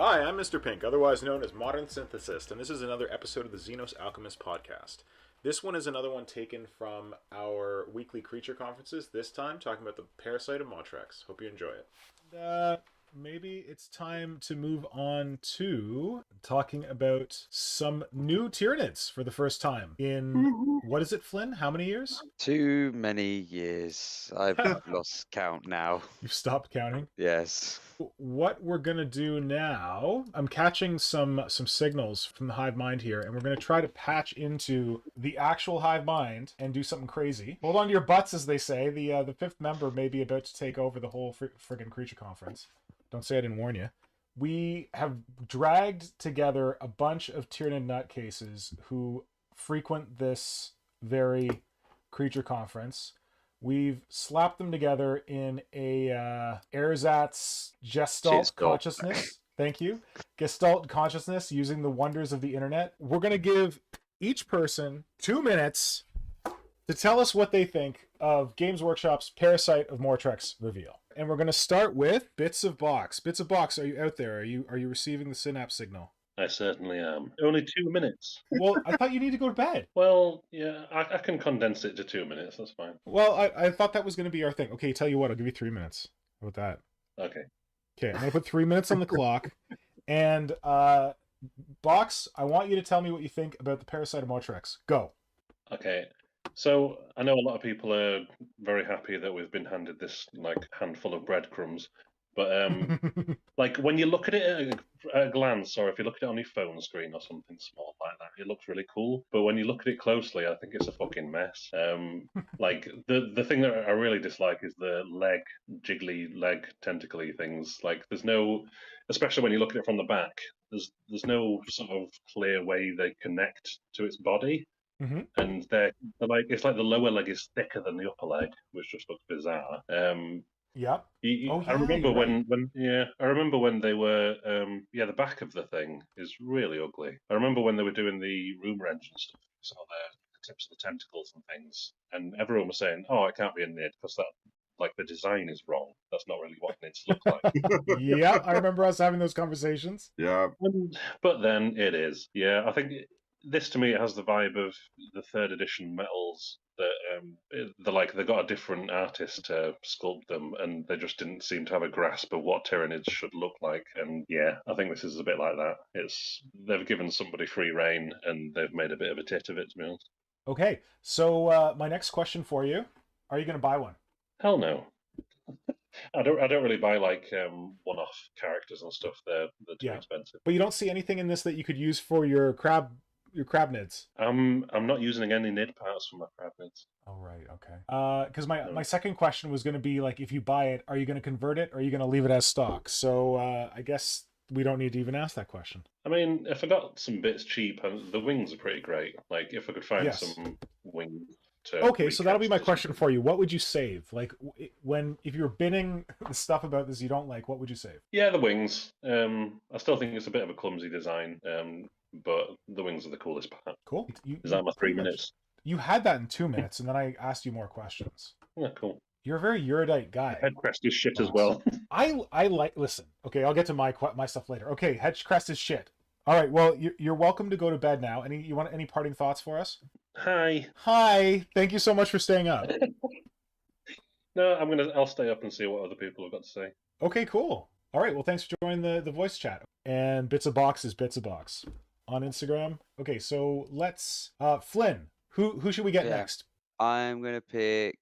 Hi, I'm Mr. Pink, otherwise known as Modern Synthesist, and this is another episode of the Xenos Alchemist podcast. This one is another one taken from our weekly creature conferences, this time talking about the Parasite of Mortrex. Hope you enjoy it. Maybe it's time to move on to talking about some new Tyranids for the first time in, what is it, Flynn? How many years? Too many years. I've lost count now. You've stopped counting? Yes. What we're gonna do now, I'm catching some signals from the Hive Mind here, and we're gonna try to patch into the actual Hive Mind and do something crazy. Hold on to your butts, as they say. The fifth member may be about to take over the whole friggin' creature conference. Don't say I didn't warn you. We have dragged together a bunch of Tyranid nutcases who frequent this very creature conference. We've slapped them together in a ersatz gestalt consciousness. Thank you. Gestalt consciousness using the wonders of the internet. We're going to give each person 2 minutes to tell us what they think of Games Workshop's Parasite of Mortrex reveal. And we're going to start with Bits of Box. Bits of Box, are you out there? Are you receiving the synapse signal? I certainly am. Only 2 minutes. Well, I thought you need to go to bed. Well, yeah, I can condense it to 2 minutes. That's fine. Well, I thought that was going to be our thing. Okay, tell you what, I'll give you 3 minutes. How about that? Okay. Okay, I'm going to put 3 minutes on the clock. And, Box, I want you to tell me what you think about the Parasite of Mortrex. Go. Okay. So I know a lot of people are very happy that we've been handed this handful of breadcrumbs, but like when you look at it at a glance, or if you look at it on your phone screen or something small like that, it looks really cool. But when you look at it closely, I think it's a fucking mess. Like the thing that I really dislike is the jiggly leg tentacly things. Like there's no, especially when you look at it from the back, there's no sort of clear way they connect to its body. Mm-hmm. And they're like, it's like the lower leg is thicker than the upper leg, which just looks bizarre. Yep. I remember I remember when they were the back of the thing is really ugly. I remember when they were doing the rumor engine stuff, saw the tips of the tentacles and things, and everyone was saying, "Oh, it can't be a nid because that the design is wrong. That's not really what nids look like." Yeah, I remember us having those conversations. Yeah. But then it is. Yeah, I think this to me it has the vibe of the third edition metals that they got a different artist to sculpt them, and they just didn't seem to have a grasp of what Tyranids should look like. And yeah, I think this is a bit like that. They've given somebody free reign and they've made a bit of a tit of it, to be honest. Okay, so my next question for you: are you going to buy one? Hell no. I don't really buy one-off characters and stuff. They're too expensive. But you don't see anything in this that you could use for your crab nids. I'm not using any nid parts for my crab nids. Oh right, okay. Because my second question was going to be if you buy it, are you going to convert it, or are you going to leave it as stock? So I guess we don't need to even ask that question. I mean, if I got some bits cheap, the wings are pretty great. Like if I could find some wings. Okay, so that'll be my question for you. What would you save? If you're binning the stuff about this you don't like, what would you save? Yeah, the wings. I still think it's a bit of a clumsy design, but the wings are the coolest part. Cool. Is that my 3 minutes? You had that in 2 minutes, and then I asked you more questions. Yeah, cool. You're a very erudite guy. Headcrest is shit as well. I like. Listen, okay, I'll get to my stuff later. Okay, Headcrest is shit. All right, well, you're welcome to go to bed now. You want any parting thoughts for us? Hi. Thank you so much for staying up. No, I'll stay up and see what other people have got to say. Okay, cool. All right, well, thanks for joining the voice chat. And Bits of Box is Bits of Box on Instagram. Okay, so let's Flynn, who should we get next? I'm gonna pick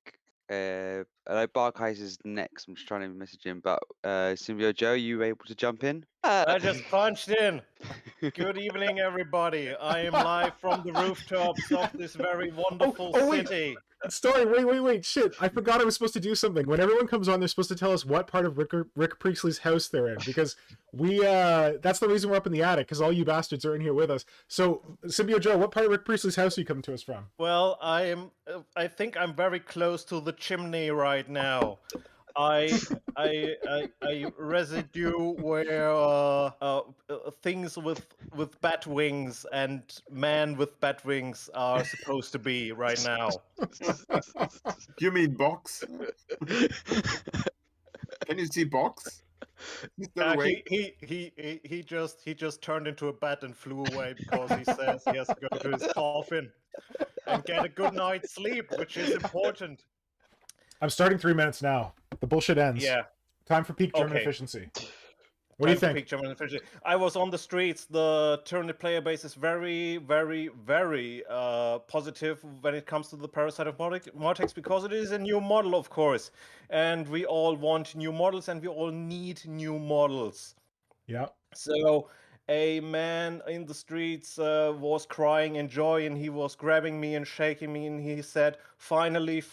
I know Barkheis is next. I'm just trying to message him, but Symbiote Joe, you able to jump in? I just punched in. Good evening, everybody. I am live from the rooftops of this very wonderful city. Story, wait, shit. I forgot I was supposed to do something. When everyone comes on, they're supposed to tell us what part of Rick Priestley's house they're in, because that's the reason we're up in the attic, because all you bastards are in here with us. So, Symbiote Joe, what part of Rick Priestley's house are you coming to us from? Well, I think I'm very close to the chimney right now. I residue where things with bat wings and man with bat wings are supposed to be right now. You mean Box? Can you see Box? He's still awake. He just turned into a bat and flew away because he says he has to go to his coffin and get a good night's sleep, which is important. I'm starting 3 minutes now. The bullshit ends. Yeah. Time for peak German Okay. efficiency. What do you think? I was on the streets. The Tyranid player base is very, very, very positive when it comes to the Parasite of Mortrex because it is a new model, of course. And we all want new models and we all need new models. Yeah. So a man in the streets was crying in joy and he was grabbing me and shaking me and he said, finally,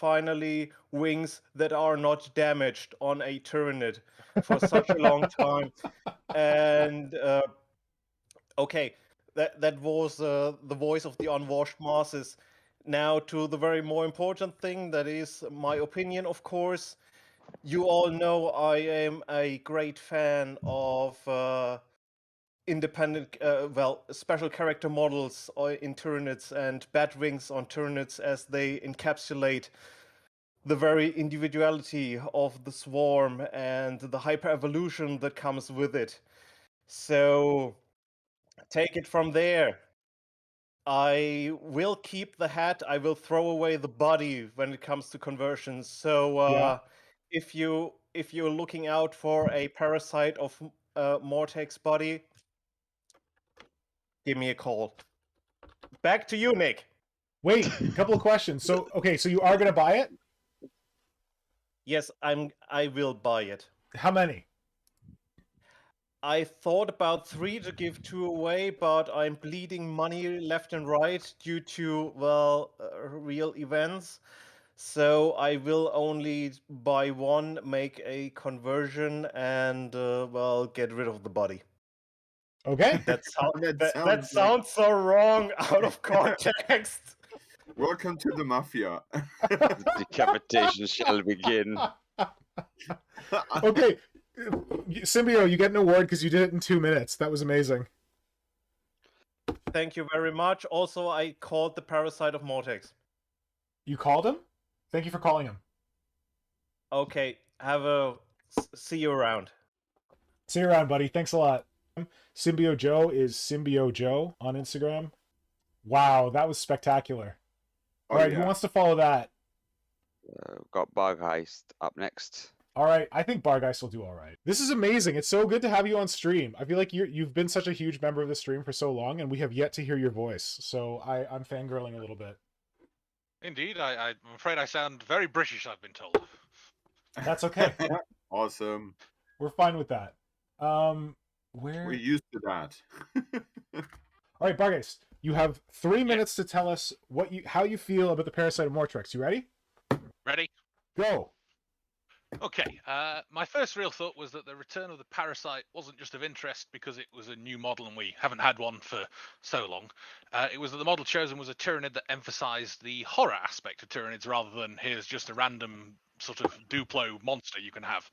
wings that are not damaged on a Tyranid for such a long time. And okay, that was the voice of the unwashed masses. Now to the very more important thing, that is my opinion, of course. You all know I am a great fan of independent, special character models in Tyranids and bat wings on Tyranids as they encapsulate the very individuality of the swarm and the hyper evolution that comes with it. So take it from there. I will keep the hat. I will throw away the body when it comes to conversions. So Yeah. if you're looking out for a Parasite of Mortrex body, give me a call. Back to you, Nick. Wait, a couple of questions. So, okay, so you are going to buy it? Yes, I will buy it. How many? I thought about 3 to give 2 away, but I'm bleeding money left and right due to, real events. So I will only buy 1, make a conversion, and, get rid of the body. Okay. That That sounds so wrong out of context. Welcome to the mafia. The decapitation shall begin. Okay. Symbio, you get an award because you did it in 2 minutes. That was amazing. Thank you very much. Also, I called the Parasite of Mortrex. You called him? Thank you for calling him. Okay, see you around. See you around, buddy. Thanks a lot. Symbiote Joe is Symbiote Joe on Instagram. Wow, that was spectacular. All right, who wants to follow that? Got Bug Heist up next. All right, I think Bargeist will do all right. This is amazing. It's so good to have you on stream. I feel like you've been such a huge member of the stream for so long, and we have yet to hear your voice. So I'm fangirling a little bit. Indeed, I'm afraid I sound very British, I've been told. That's okay. Awesome. We're fine with that. We're used to that. All right, Bargeist, you have 3 minutes to tell us how you feel about the Parasite of Mortrex. You ready? Ready? Go. Okay, my first real thought was that the return of the Parasite wasn't just of interest because it was a new model and we haven't had one for so long. It was that the model chosen was a Tyranid that emphasized the horror aspect of Tyranids rather than here's just a random sort of Duplo monster you can have.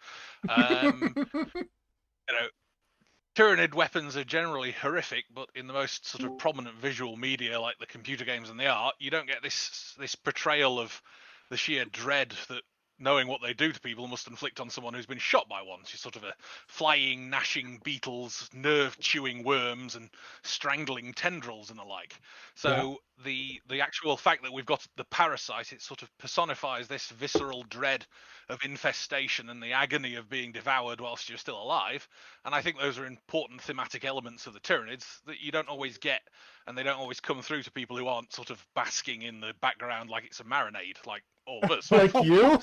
Tyranid weapons are generally horrific, but in the most sort of prominent visual media like the computer games and the art, you don't get this portrayal of the sheer dread that knowing what they do to people must inflict on someone who's been shot by one. She's sort of a flying, gnashing beetles, nerve-chewing worms, and strangling tendrils and the like. So the actual fact that we've got the Parasite, it sort of personifies this visceral dread of infestation and the agony of being devoured whilst you're still alive. And I think those are important thematic elements of the Tyranids that you don't always get, and they don't always come through to people who aren't sort of basking in the background like it's a marinade, like all of us. Like you?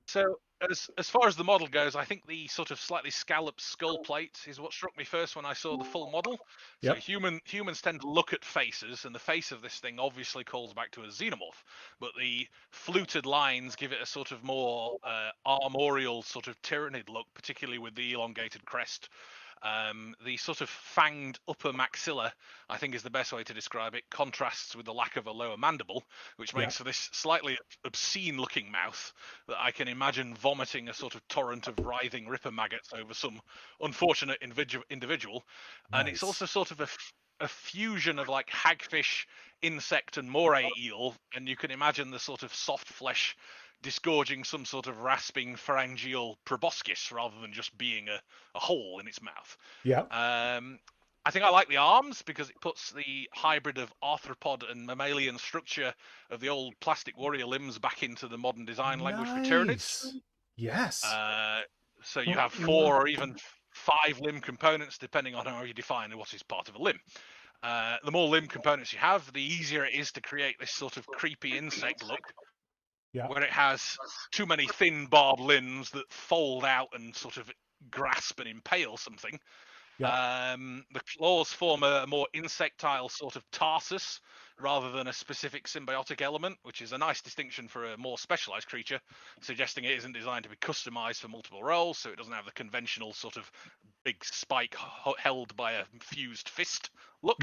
So as far as the model goes, I think the sort of slightly scalloped skull plate is what struck me first when I saw the full model. So humans tend to look at faces, and the face of this thing obviously calls back to a xenomorph, but the fluted lines give it a sort of more armorial sort of Tyranid look, particularly with the elongated crest. The sort of fanged upper maxilla, I think is the best way to describe it, contrasts with the lack of a lower mandible, which makes for this slightly obscene-looking mouth that I can imagine vomiting a sort of torrent of writhing ripper maggots over some unfortunate individual. Nice. And it's also sort of a fusion of like hagfish, insect, and moray eel, and you can imagine the sort of soft flesh disgorging some sort of rasping pharyngeal proboscis rather than just being a hole in its mouth. Yeah. I think I like the arms because it puts the hybrid of arthropod and mammalian structure of the old plastic warrior limbs back into the modern design language for Tyranids. Yes. So you have 4 or even 5 limb components, depending on how you define what is part of a limb. The more limb components you have, the easier it is to create this sort of creepy insect look, where it has too many thin barbed limbs that fold out and sort of grasp and impale something. The claws form a more insectile sort of tarsus rather than a specific symbiotic element, which is a nice distinction for a more specialized creature, suggesting it isn't designed to be customized for multiple roles, so it doesn't have the conventional sort of big spike held by a fused fist look.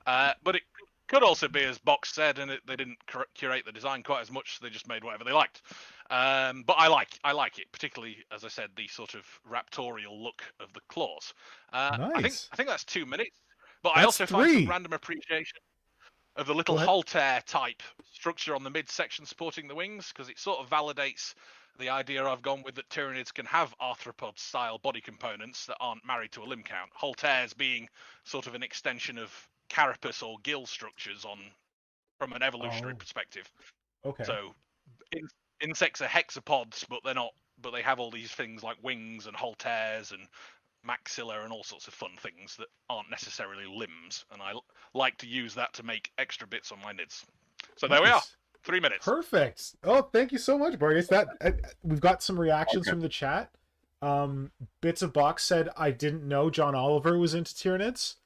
But it could also be, as Box said, and they didn't curate the design quite as much, so they just made whatever they liked. But I like it, particularly, as I said, the sort of raptorial look of the claws. Nice. I think that's 2 minutes. But I also find some random appreciation of the little halter type structure on the midsection supporting the wings, because it sort of validates the idea I've gone with that Tyranids can have arthropod style body components that aren't married to a limb count. Halters being sort of an extension of carapace or gill structures from an evolutionary perspective. Okay. So insects are hexapods, but they're not. But they have all these things like wings and halters and maxilla and all sorts of fun things that aren't necessarily limbs. And I like to use that to make extra bits on my nids. So there we are. 3 minutes. Perfect. Oh, thank you so much, Bargus. We've got some reactions from the chat. Bits of Box said, I didn't know John Oliver was into Tyranids.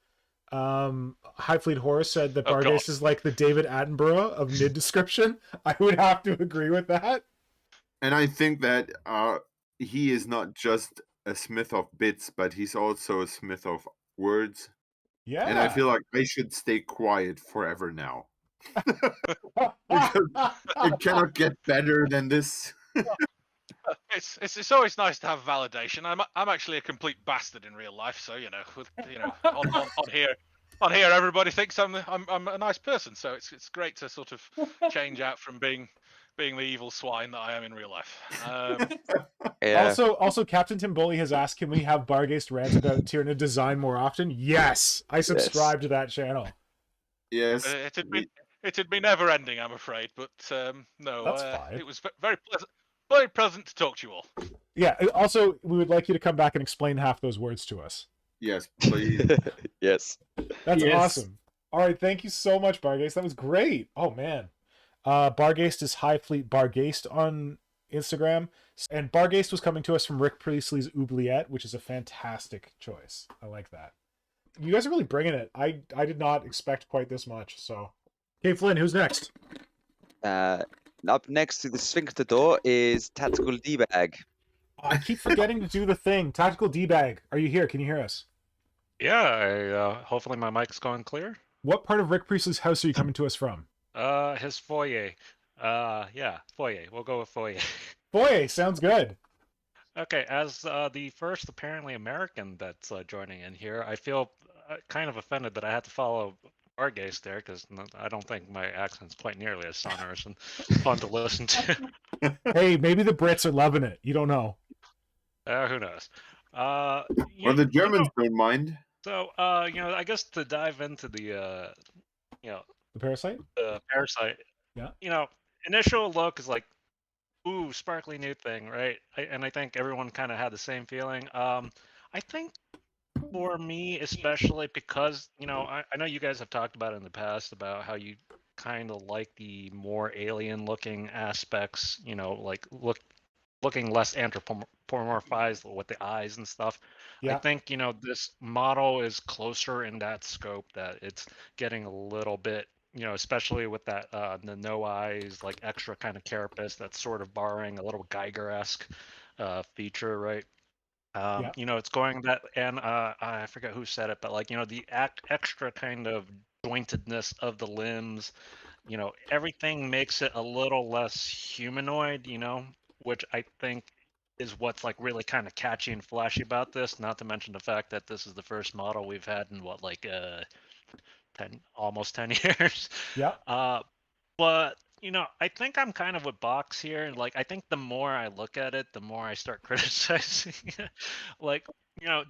High Fleet Horror said that Bargus is like the David Attenborough of nid description. I would have to agree with that. And I think that he is not just a smith of bits, but he's also a smith of words. Yeah. And I feel like I should stay quiet forever now. Because it cannot get better than this. It's always nice to have validation. I'm actually a complete bastard in real life, so on here everybody thinks I'm a nice person. So it's great to sort of change out from being the evil swine that I am in real life. Also, Captain Tim Bully has asked, can we have Bargaist rant about Tyranid design more often? Yes, I subscribe to that channel. Yes, it'd be never ending, I'm afraid, but no, that's fine. It was very pleasant. Very pleasant to talk to you all. Yeah, also, we would like you to come back and explain half those words to us. Yes, please. Yes. That's awesome. All right, thank you so much, Bargaist. That was great. Oh, man. Bargaist is High Fleet Bargaist on Instagram. And Bargaist was coming to us from Rick Priestley's Oubliette, which is a fantastic choice. I like that. You guys are really bringing it. I did not expect quite this much, so. Okay, Flynn, who's next? Up next to the sphincter door is Tactical D-Bag. I keep forgetting to do the thing. Tactical D-Bag. Are you here? Can you hear us? Yeah, hopefully my mic's going clear. What part of Rick Priestley's house are you coming to us from? His foyer. Yeah, foyer. We'll go with foyer. Foyer, sounds good. Okay, as the first apparently American that's joining in here, I feel kind of offended that I had to follow Bargaist there, because I don't think my accent's quite nearly as sonorous and fun to listen to. Hey, maybe the Brits are loving it. You don't know. Who knows? Or the Germans don't mind. So, I guess to dive into the, The Parasite? The Parasite. Yeah. Initial look is like, ooh, sparkly new thing, right? And I think everyone kind of had the same feeling. I think for me, especially because, I know you guys have talked about it in the past about how you kind of like the more alien-looking aspects, like looking less anthropomorphized with the eyes and stuff. Yeah. I think, this model is closer in that scope, that it's getting a little bit, especially with that the no eyes, like extra kind of carapace that's sort of borrowing a little Geiger-esque feature, right? It's going that, and I forget who said it, but like, the extra kind of jointedness of the limbs, everything makes it a little less humanoid, which I think is what's like really kind of catchy and flashy about this. Not to mention the fact that this is the first model we've had in almost 10 years. Yeah. But I think I'm kind of with Box here. Like, I think the more I look at it, the more I start criticizing it. Like,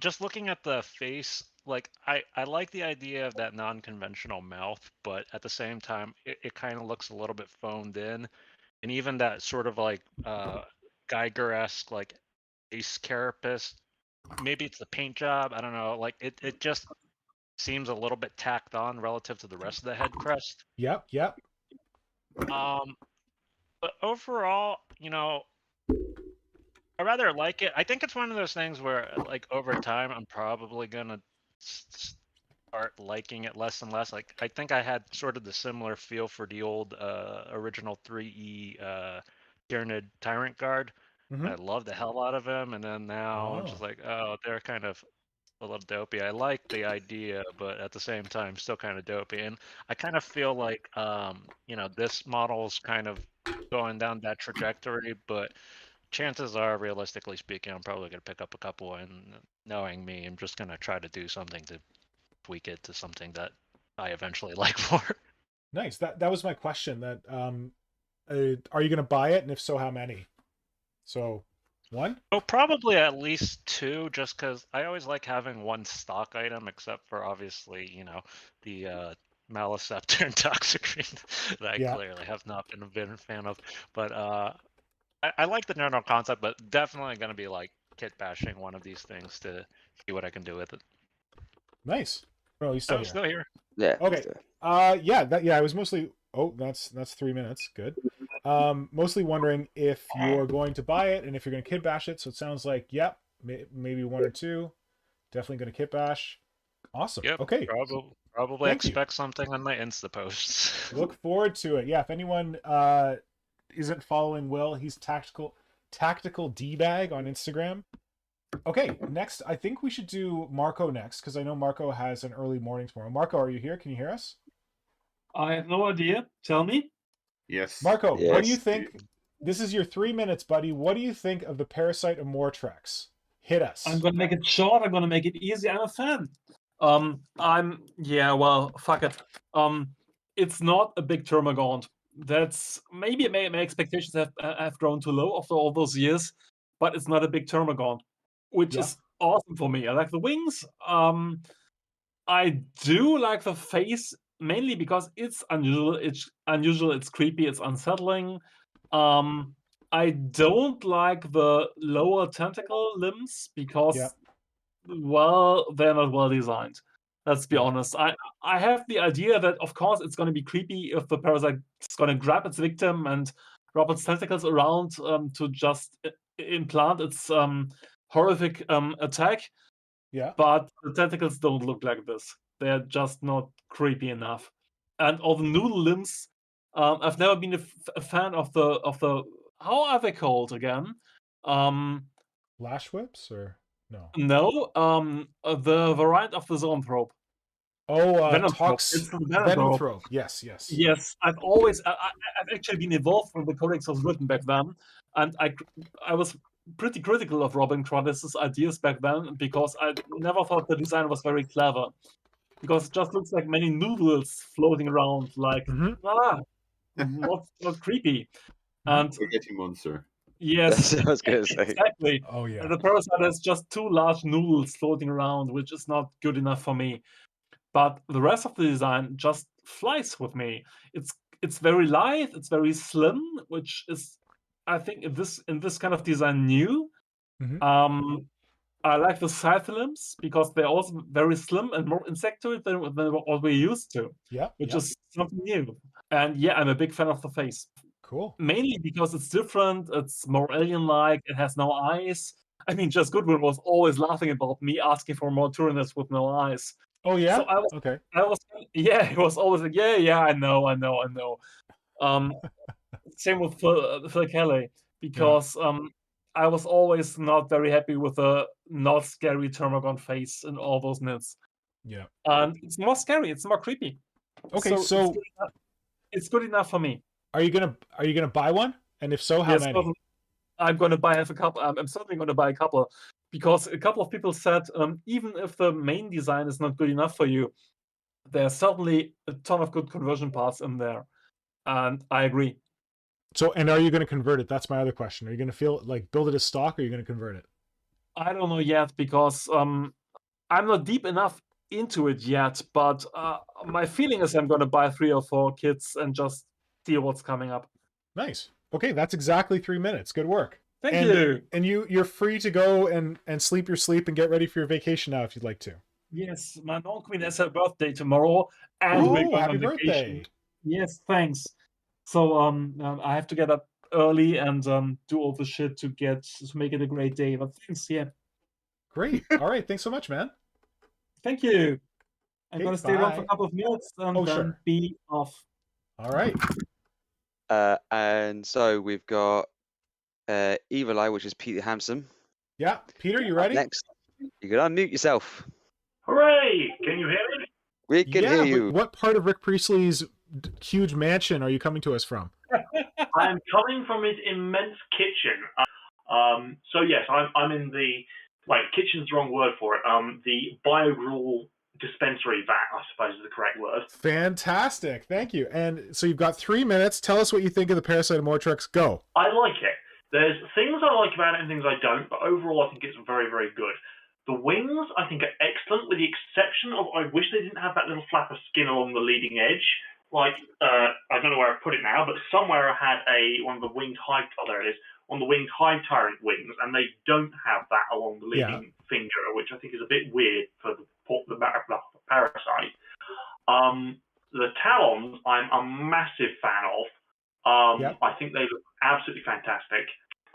just looking at the face, like, I like the idea of that non-conventional mouth, but at the same time, it kind of looks a little bit phoned in. And even that sort of like Geiger-esque, like, ace carapace, maybe it's the paint job, I don't know. Like, it just seems a little bit tacked on relative to the rest of the head crest. Yep. But overall, I rather like it. I think it's one of those things where, like, over time, I'm probably gonna start liking it less and less. Like, I think I had sort of the similar feel for the old original 3E Tyranid Tyrant Guard. Mhm. I love the hell out of him, and then now I'm just Oh. like, oh, they're kind of a little dopey. I like the idea, but at the same time, still kind of dopey. And I kind of feel like, this model's kind of going down that trajectory, but chances are, realistically speaking, I'm probably going to pick up a couple, and knowing me, I'm just going to try to do something to tweak it to something that I eventually like more. Nice. That was my question. That are you going to buy it, and if so, how many? So, one? Oh, probably at least two, just because I always like having one stock item, except for obviously, the Maliceptor and Toxicrene that I Yeah. clearly have not been a fan of. But I like the general concept, but definitely going to be like kit bashing one of these things to see what I can do with it. Nice. Oh, he's still I'm here. still here. Yeah. Okay. I was mostly. Oh, that's 3 minutes. Good. Mostly wondering if you're going to buy it and if you're going to kit bash it. So it sounds like, yep, maybe one or two. Definitely going to kit bash. Awesome. Yep. Okay. Probably Thank you. expect something on my Insta posts. Look forward to it. Yeah. If anyone isn't following Will, he's tactical D-bag on Instagram. Okay, next, I think we should do Marco next, because I know Marco has an early morning tomorrow. Marco, are you here? Can you hear us? I have no idea. Tell me. Yes. Marco, what do you Yes. think? This is your 3 minutes, buddy. What do you think of the Parasite of Mortrex? Hit us. I'm gonna make it short. I'm gonna make it easy. I'm a fan. Fuck it. It's not a big Termagant. That's maybe my expectations have grown too low after all those years, but it's not a big Termagant, which Yeah. is awesome for me. I like the wings. I do like the face mainly because it's unusual. It's creepy. It's unsettling. I don't like the lower tentacle limbs because, Yeah. well, they're not well designed. Let's be Yeah. honest. I have the idea that, of course, it's going to be creepy if the parasite is going to grab its victim and wrap its tentacles around to just implant its horrific attack. Yeah. But the tentacles don't look like this. They're just not creepy enough. And all the noodle limbs, I've never been a fan of the how are they called again? Lash whips or no? No, the variant of the zoanthrope. Oh, Venomthrope. It's the Venomthrope. Venomthrope. Yes. Yes, I've actually been involved when the codex was written back then, and I was pretty critical of Robin Crodis's ideas back then because I never thought the design was very clever. Because it just looks like many noodles floating around, like Mhm. not creepy. And Spaghetti monster. yes, That's what I was gonna say. exactly. Oh, yeah. And the parasite has just two large noodles floating around, which is not good enough for me. But the rest of the design just flies with me. It's very light, it's very slim, which is, I think, in this kind of design new. Mhm. I like the scythe limbs because they're also very slim and more insectoid than what we're used to, Yeah. which Yeah. is something new. And yeah, I'm a big fan of the face. Cool. Mainly because it's different, it's more alien-like, it has no eyes. I mean, Just Goodwin was always laughing about me asking for more Tyranids with no eyes. Oh, yeah? So Okay. he was always like, yeah, I know. Same with Phil Kelly, because I was always not very happy with the not scary Termagant face in all those knits. Yeah. And it's more scary, it's more creepy. Okay, so it's good enough for me. are you gonna buy one? And if so, how Yes, many? I'm going to buy a couple. I'm certainly going to buy a couple because a couple of people said even if the main design is not good enough for you, there's certainly a ton of good conversion parts in there. And I agree. So, and are you going to convert it? That's my other question. Are you going to build it as stock, or are you going to convert it? I don't know yet because I'm not deep enough into it yet. But my feeling is I'm going to buy 3 or 4 kits and just see what's coming up. Nice. Okay, that's exactly 3 minutes. Good work. Thank you. And you're free to go and sleep your sleep and get ready for your vacation now if you'd like to. Yes, my non-queen has her birthday tomorrow, and we're going happy on birthday. vacation. Yes, thanks. So I have to get up early and do all the shit to make it a great day. But thanks, yeah. Great. All right, thanks so much, man. Thank you. I'm Okay, gonna stay around for a bye. couple of minutes and then sure. be off. All right. And so we've got Evil Eye, which is Peter Hampson. Yeah, Peter, you ready? Next, you can unmute yourself. Hooray! Can you hear me? We can hear but you. what part of Rick Priestley's huge mansion are you coming to us from? I'm coming from his immense kitchen. So yes, I'm in the kitchen's the wrong word for it. The biogruel dispensary vat, I suppose, is the correct word. Fantastic. Thank you. And so you've got 3 minutes. Tell us what you think of the Parasite of Mortrex. Go. I like it. There's things I like about it and things I don't, but overall I think it's very, very good. The wings, I think, are excellent, with the exception of I wish they didn't have that little flap of skin along the leading edge. I don't know where I've put it now, but somewhere I had one of the winged Hive, there it is, on the winged Hive Tyrant wings, and they don't have that along the leading finger, which I think is a bit weird for the Parasite. The Talons, I'm a massive fan of. I think they look absolutely fantastic.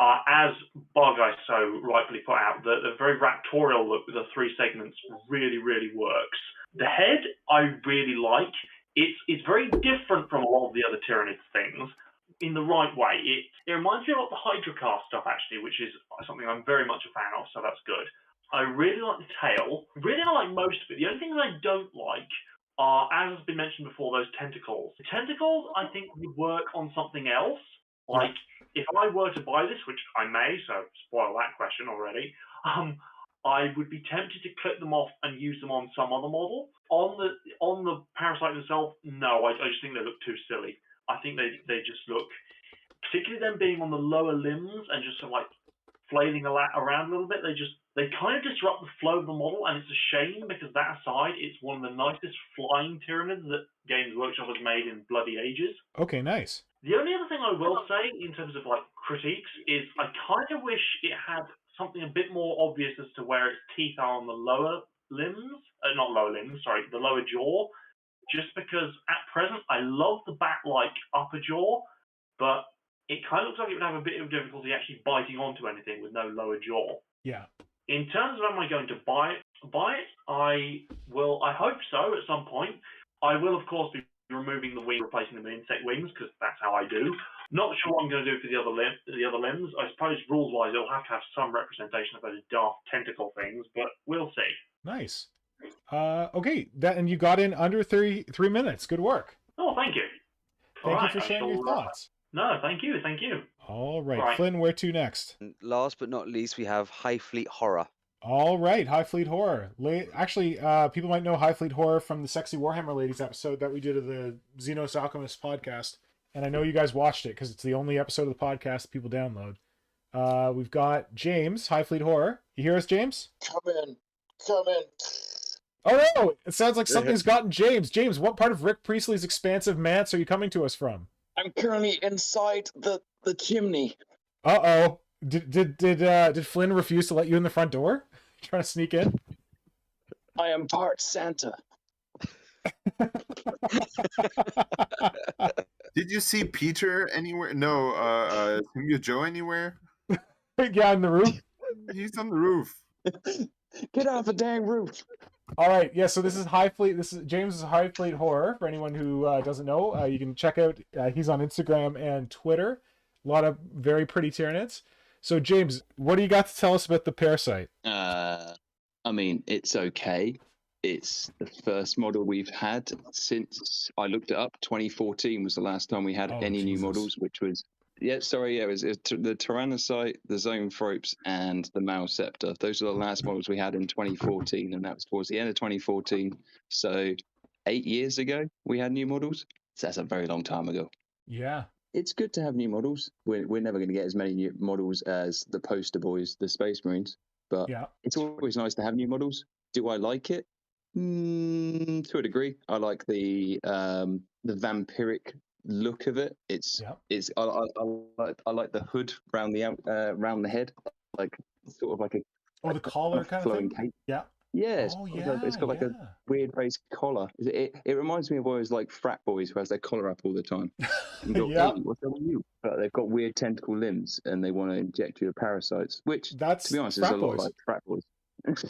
As Barguy so rightfully put out, the very raptorial look with the 3 segments really, really works. The head, I really like. It's very different from a lot of the other Tyranid things in the right way. It reminds me of the Hydra cast stuff, actually, which is something I'm very much a fan of, so that's good. I really like the tail. Really I like most of it. The only things I don't like are, as has been mentioned before, those tentacles. The tentacles, I think, would work on something else. Like, if I were to buy this, which I may, so spoil that question already, I would be tempted to clip them off and use them on some other model. On the Parasite themselves, no, I just think they look too silly. I think they just look, particularly them being on the lower limbs and just sort of like flailing around a little bit, they kind of disrupt the flow of the model, and it's a shame because that aside, it's one of the nicest flying Tyranids that Games Workshop has made in bloody ages. Okay, nice. The only other thing I will say in terms of critiques is I kind of wish it had something a bit more obvious as to where its teeth are on the lower limbs, the lower jaw, just because at present I love the bat-like upper jaw, but it kind of looks like it would have a bit of difficulty actually biting onto anything with no lower jaw. Yeah. In terms of am I going to buy it, I hope so at some point. I will, of course, be removing the wing, replacing them with insect wings, because that's how I do. Not sure what I'm going to do for the other limbs. I suppose rules-wise, it'll have to have some representation of those daft tentacle things, but we'll see. Nice. Okay, and you got in under 3 minutes. Good work. Oh, thank you. Thank you for sharing your thoughts. No, thank you. All right, Flynn, where to next? And last but not least, we have High Fleet Horror. All right, High Fleet Horror. Actually, people might know High Fleet Horror from the Sexy Warhammer Ladies episode that we did of the Xenos Alchemist podcast. And I know you guys watched it because it's the only episode of the podcast people download. We've got James, High Fleet Horror. You hear us, James? Come in. Oh no! It sounds like something's gotten James. James, what part of Rick Priestley's expansive manse are you coming to us from? I'm currently inside the chimney. Uh-oh. Did Flynn refuse to let you in the front door? Trying to sneak in? I am part Santa. Did you see Peter anywhere? No, Symbiote Joe anywhere? Yeah, on the roof. He's on the roof. Get off the dang roof. All right, yeah. So this is High Fleet. This is James's High Fleet Horror. For anyone who doesn't know, you can check out. He's on Instagram and Twitter. A lot of very pretty Tyranids. So James, what do you got to tell us about the Parasite? I mean, it's okay. It's the first model we've had since I looked it up. 2014 was the last time we had any new models, which was it was the Tyrannocyte, the Zoanthropes, and the Malceptor. Those are the last models we had in 2014, and that was towards the end of 2014. So 8 years ago, we had new models. So that's a very long time ago. Yeah. It's good to have new models. We're never going to get as many new models as the poster boys, the Space Marines, but Yeah. it's always nice to have new models. Do I like it? To a degree. I like the vampiric look of it. I like the hood round the head, like sort of like the collar kind of flowing thing. cape. Yeah. Yeah, Oh, it's got like a yeah. weird face collar. It reminds me of always like frat boys who has their collar up all the time. You go, Yeah. hey, what's up with you? But they've got weird tentacle limbs and they want to inject you with parasites, which, That's to be honest, is frat a lot boys. like frat boys.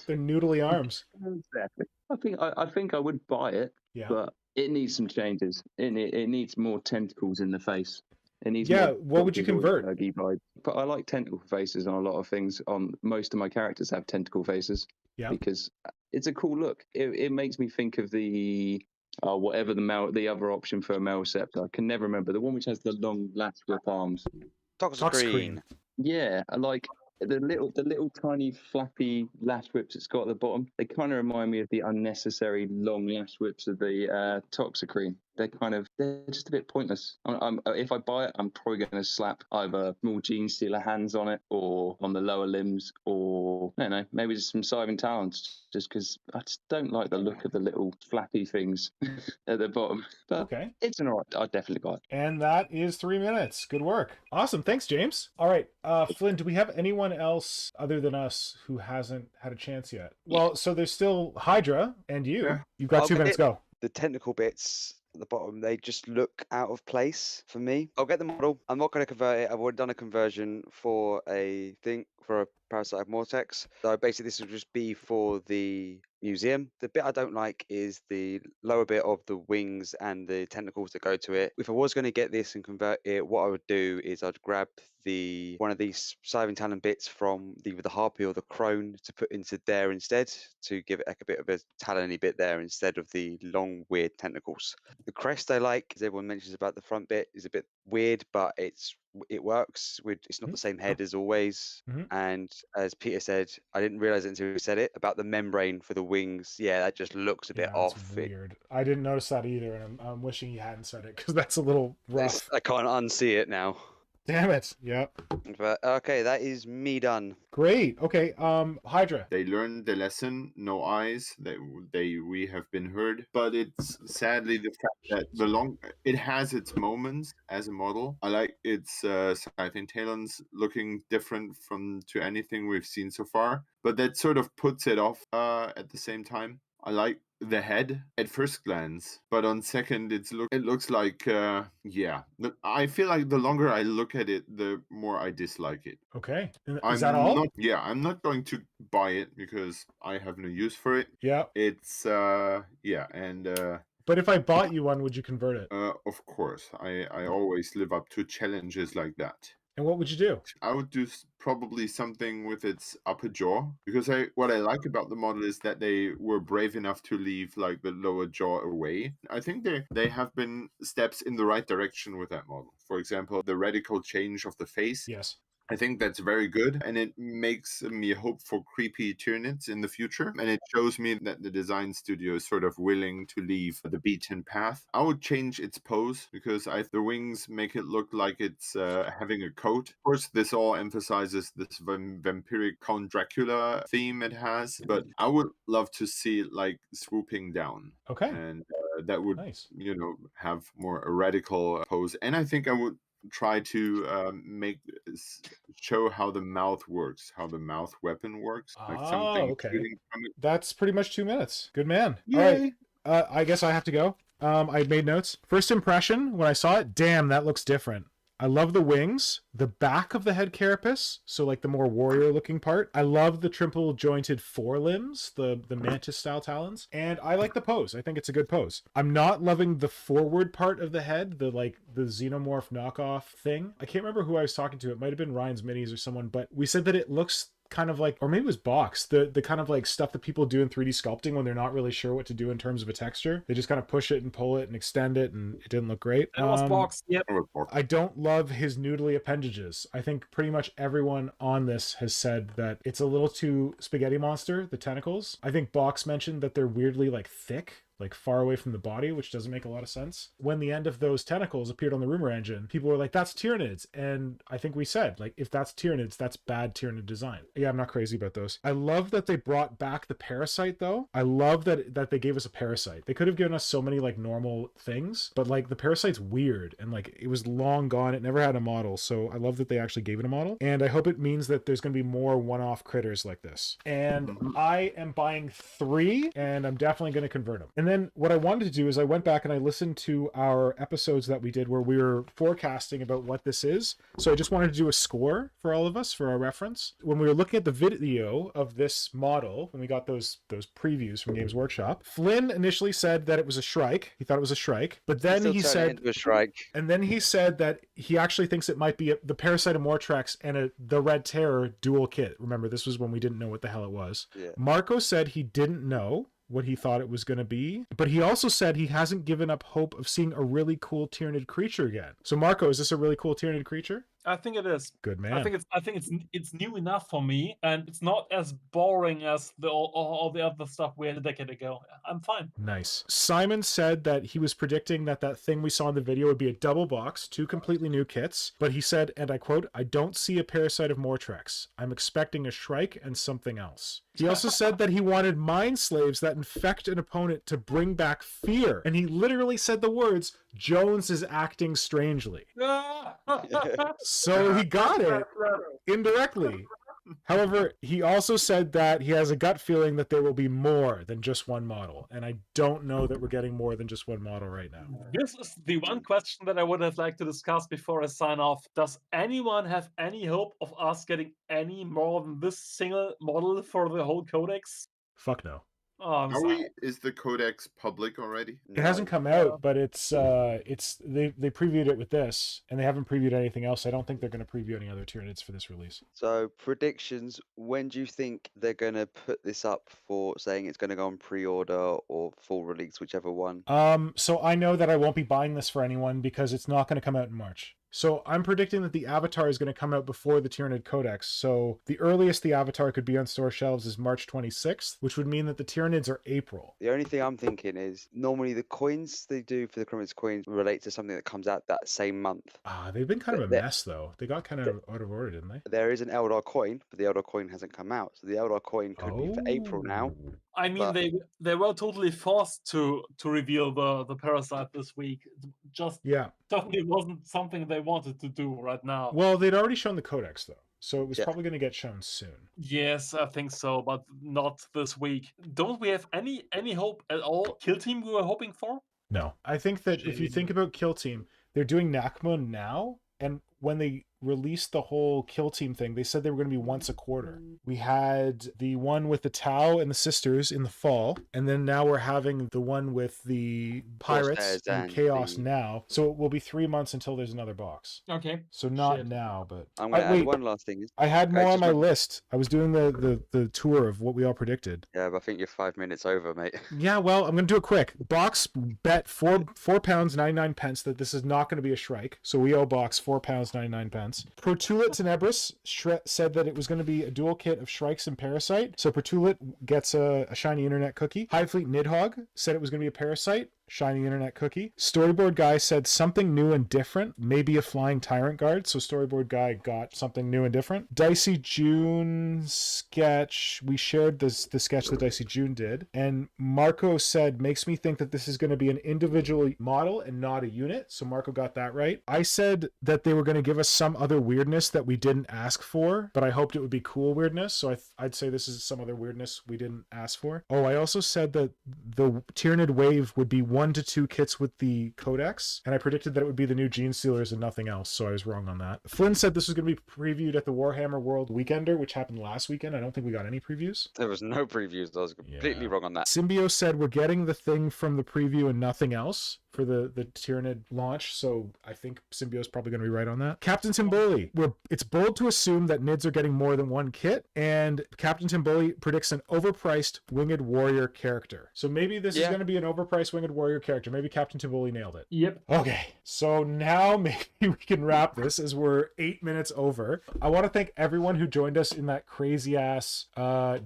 They're noodly arms. Exactly. I think I would buy it, Yeah. but it needs some changes. It needs more tentacles in the face. It needs Yeah, more what would you Dr. convert? Zoidberg-y vibes. But I like tentacle faces on a lot of things. On most of my characters have tentacle faces. Yeah. Because it's a cool look. It makes me think of the whatever the other option for a male scepter. I can never remember the one which has the long lash whip arms. Toxicrene. Yeah, I like the little tiny flappy lash whips it's got at the bottom. They kind of remind me of the unnecessary long lash whips of the Toxicrene. They're just a bit pointless. If I buy it, I'm probably going to slap either small Gene Stealer hands on it, or on the lower limbs, or I don't know, maybe just some Scythe talents, just because I just don't like the look of the little flappy things at the bottom. But Okay. it's an alright. I'd definitely buy it. And that is 3 minutes. Good work. Awesome. Thanks, James. All right. Flynn, do we have anyone else other than us who hasn't had a chance yet? Well, so there's still Hydra and you. Yeah. You've got 2 minutes. Go. The technical bits at the bottom, they just look out of place for me. I'll get the model. I'm not going to convert it. I've already done a conversion for a Parasite of Mortrex. So basically this will just be for the museum. The bit I don't like is the lower bit of the wings and the tentacles that go to it. If I was going to get this and convert it, what I would do is I'd grab one of these Scythe Talon bits from either the Harpy or the Crone to put into there instead, to give it like a bit of a talony bit there instead of the long weird tentacles. The crest I like, as everyone mentions about the front bit, is a bit weird, but it works. It's not the same head as always. And as Peter said, I didn't realize it until he said it about the membrane for the wings. Yeah, that just looks a bit off. It's weird. I didn't notice that either, and I'm wishing you hadn't said it because that's a little rough. I can't unsee it now. Damn it. Yep. But okay, that is me done. Great. Okay. Hydra. They learned the lesson. No eyes. We have been heard. But it's sadly the fact that it has its moments as a model. I like its Scythe Talons looking different to anything we've seen so far. But that sort of puts it off at the same time. I like the head at first glance, but on second it looks like I feel like the longer I look at it, the more I dislike it. Okay. Is that all? I'm not going to buy it because I have no use for it. Yeah. It's but if I bought you one, would you convert it? Of course. I always live up to challenges like that. And what would you do? I would do probably something with its upper jaw, because what I like about the model is that they were brave enough to leave like the lower jaw away. I think they have been steps in the right direction with that model. For example, the radical change of the face. Yes. I think that's very good, and it makes me hope for creepy Tyranids in the future, and it shows me that the design studio is sort of willing to leave the beaten path. I would change its pose, because the wings make it look like it's having a coat. Of course, this all emphasizes this vampiric Count Dracula theme it has, but I would love to see it like swooping down. Okay. And that would, have more a radical pose. And I think I would try to show how the mouth works, how the mouth weapon works, like something shooting from it. That's pretty much 2 minutes. Good man. Yay. All right. I guess I have to go. I made notes. First impression when I saw it, damn, that looks different. I love the wings, the back of the head carapace, so like the more warrior looking part. I love the triple jointed forelimbs, the mantis style talons, and I like the pose. I think it's a good pose. I'm not loving the forward part of the head, the xenomorph knockoff thing. I can't remember who I was talking to. It might have been Ryan's Minis or someone, but we said that it looks kind of like, or maybe it was Box, the kind of like stuff that people do in 3D sculpting when they're not really sure what to do in terms of a texture. They just kind of push it and pull it and extend it, and it didn't look great. It was Box. Yep. I don't love his noodly appendages. I think pretty much everyone on this has said that it's a little too spaghetti monster, the tentacles. I think Box mentioned that they're weirdly like thick. like far away from the body, which doesn't make a lot of sense. When the end of those tentacles appeared on the rumor engine, people were like, that's Tyranids. And I think we said, like, if that's Tyranids, that's bad Tyranid design. Yeah, I'm not crazy about those. I love that they brought back the Parasite, though. I love that they gave us a Parasite. They could have given us so many, like, normal things, but, like, the Parasite's weird, and, like, it was long gone. It never had a model, so I love that they actually gave it a model. And I hope it means that there's going to be more one-off critters like this. And I am buying 3, and I'm definitely going to convert them. And then what I wanted to do is I went back and I listened to our episodes that we did where we were forecasting about what this is. So I just wanted to do a score for all of us for our reference. When we were looking at the video of this model, when we got those previews from Games Workshop, Flynn initially said that it was a Shrike. He thought it was a Shrike, but then he said into a Shrike. And then he said that he actually thinks it might be the Parasite of Mortrex and the Red Terror dual kit. Remember, this was when we didn't know what the hell it was. Yeah. Marco said he didn't know what he thought it was going to be, but he also said he hasn't given up hope of seeing a really cool Tyranid creature again. So Marco, is this a really cool Tyranid creature? I think it is. Good man. I think it's new enough for me, and it's not as boring as all the other stuff we had a decade ago. I'm fine. Nice. Simon said that he was predicting that thing we saw in the video would be a double box, 2 completely new kits, but he said, and I quote, "I don't see a Parasite of Mortrex. I'm expecting a Shrike and something else." He also said that he wanted mind slaves that infect an opponent to bring back fear, and he literally said the words, "Jones is acting strangely." So he got it indirectly. However, he also said that he has a gut feeling that there will be more than just one model. And I don't know that we're getting more than just one model right now. This is the one question that I would have liked to discuss before I sign off. Does anyone have any hope of us getting any more than this single model for the whole codex? Fuck no. Oh, Is the codex public already? It hasn't come out, but it's they previewed it with this, and they haven't previewed anything else. I don't think they're going to preview any other Tyranids for this release. So predictions, when do you think they're going to put this up for saying it's going to go on pre-order or full release, whichever one? So I know that I won't be buying this for anyone because it's not going to come out in March. So I'm predicting that the Avatar is going to come out before the Tyranid Codex. So the earliest the Avatar could be on store shelves is March 26th, which would mean that the Tyranids are April. The only thing I'm thinking is normally the coins they do for the Chromates coins relate to something that comes out that same month. They've been kind of a mess though. They got kind of out of order, didn't they? There is an Eldar coin, but the Eldar coin hasn't come out. So the Eldar coin could be for April now. I mean, they were totally forced to reveal the Parasite this week. Just definitely wasn't something they wanted to do right now. Well, they'd already shown the Codex though, so it was probably going to get shown soon. Yes, I think so, but not this week. Don't we have any hope at all? Kill Team we were hoping for? No, I think that if you think about Kill Team, they're doing Nakmo now, and when they released the whole Kill Team thing, they said they were going to be once a quarter. We had the one with the Tau and the Sisters in the fall, and then now we're having the one with the Pirates and Chaos now. So it will be 3 months until there's another box. Okay. So not now, but I'm going to add one last thing. I had more on my list. I was doing the tour of what we all predicted. Yeah, but I think you're 5 minutes over, mate. Yeah, well, I'm going to do it quick. Box bet £4.99 that this is not going to be a Shrike. So we owe Box £4.99. Protulit Tenebris said that it was going to be a dual kit of Shrikes and Parasite. So Protulit gets a shiny internet cookie. Hive Fleet Nidhogg said it was going to be a Parasite. Shiny internet cookie. Storyboard Guy said something new and different, maybe a flying Tyrant Guard. So Storyboard Guy got something new and different. Dicey June sketch. We shared the sketch that Dicey June did. And Marco said, makes me think that this is going to be an individual model and not a unit. So Marco got that right. I said that they were going to give us some other weirdness that we didn't ask for, but I hoped it would be cool weirdness. So I'd say this is some other weirdness we didn't ask for. Oh, I also said that the Tyranid Wave would be 1 to 2 kits with the Codex, and I predicted that it would be the new Gene Stealers and nothing else, so I was wrong on that. Flynn said this was going to be previewed at the Warhammer World Weekender, which happened last weekend. I don't think we got any previews. There was no previews. I was completely wrong on that. Symbiote said we're getting the thing from the preview and nothing else for the Tyranid launch, so I think Symbiote's probably going to be right on that. Captain Timboli, it's bold to assume that Nids are getting more than one kit, and Captain Timboli predicts an overpriced Winged Warrior character. So maybe this is going to be an overpriced Winged Warrior warrior character. Maybe Captain Tabuli nailed it. Yep. Okay, so now maybe we can wrap this as we're 8 minutes over. I want to thank everyone who joined us in that crazy ass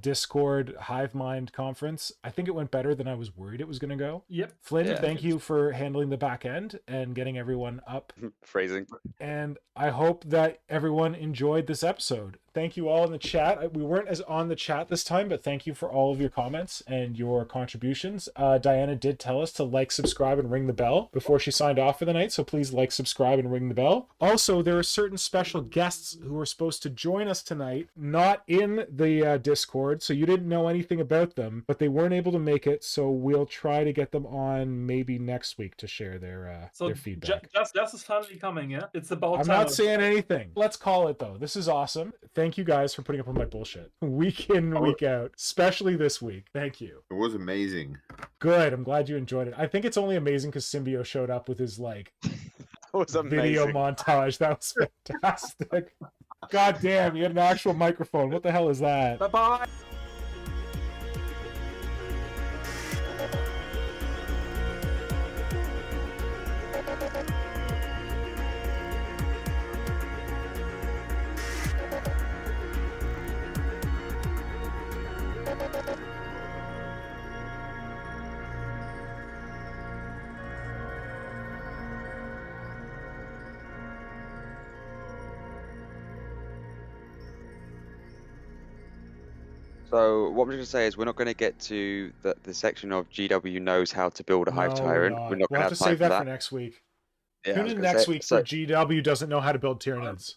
Discord Hive Mind conference. I think it went better than I was worried it was going to go. Yep. Flynn, Yeah. thank you for handling the back end and getting everyone up. Phrasing. And I hope that everyone enjoyed this episode. Thank you all in the chat. We weren't as on the chat this time, but thank you for all of your comments and your contributions. Diana did tell us to like, subscribe, and ring the bell before she signed off for the night, so please like, subscribe, and ring the bell. Also, there are certain special guests who were supposed to join us tonight, not in the Discord, so you didn't know anything about them, but they weren't able to make it, so we'll try to get them on maybe next week to share their feedback. Just is finally coming, yeah? It's about I'm time. not saying anything. Let's call it, though. This is awesome. Thank you guys for putting up with my bullshit. Week in, week out. Especially this week. Thank you. It was amazing. Good. I'm glad you enjoyed it. I think it's only amazing because Symbiote showed up with his, like, was video amazing. montage. That was fantastic. God damn, you had an actual microphone. What the hell is that? Bye-bye. So what I'm just going to say is we're not going to get to the section of GW knows how to build a Hive No, Tyrant. We're not We'll going have to time save that for for next week. Yeah, I Tune was in gonna next say- week so- for GW doesn't know how to build Tyranids.